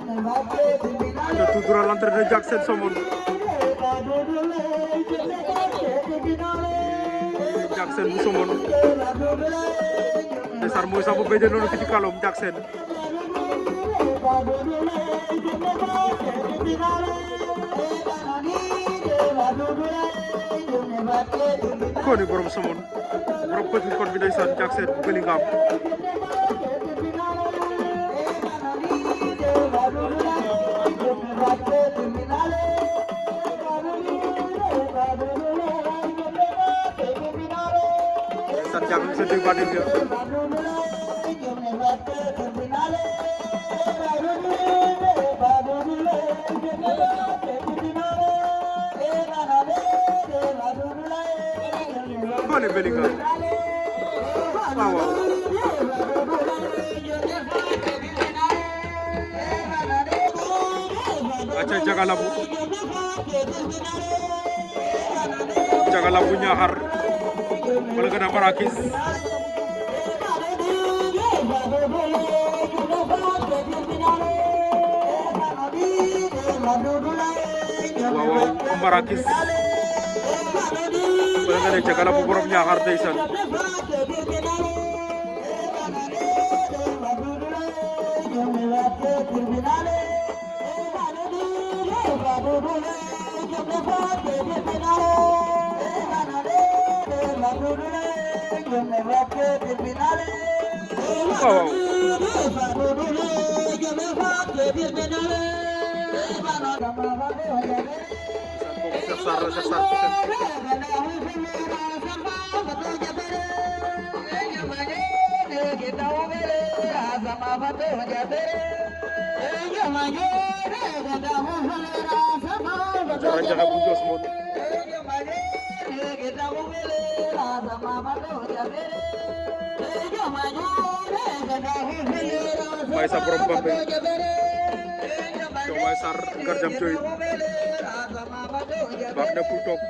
tout droit l'entrée de Jackson Somone. Jackson bu Somone. Ndeysaan mooy sax bu béyee noonu fi ci kalom Jackson. Koni borom Somone borom Petite Côte bi ndeysaan Jackson Bellingham. Jackson se dégg bàtt bi Koni Bellingham waaw waaw aca Jagalabu Ñaxar wala gën a Marakis waaw Marakis wala nga ne Jagalabu borom Ñaxar ndeysaan May sa borom Bambey Diomaye Sarr garjam coy baax na pour toog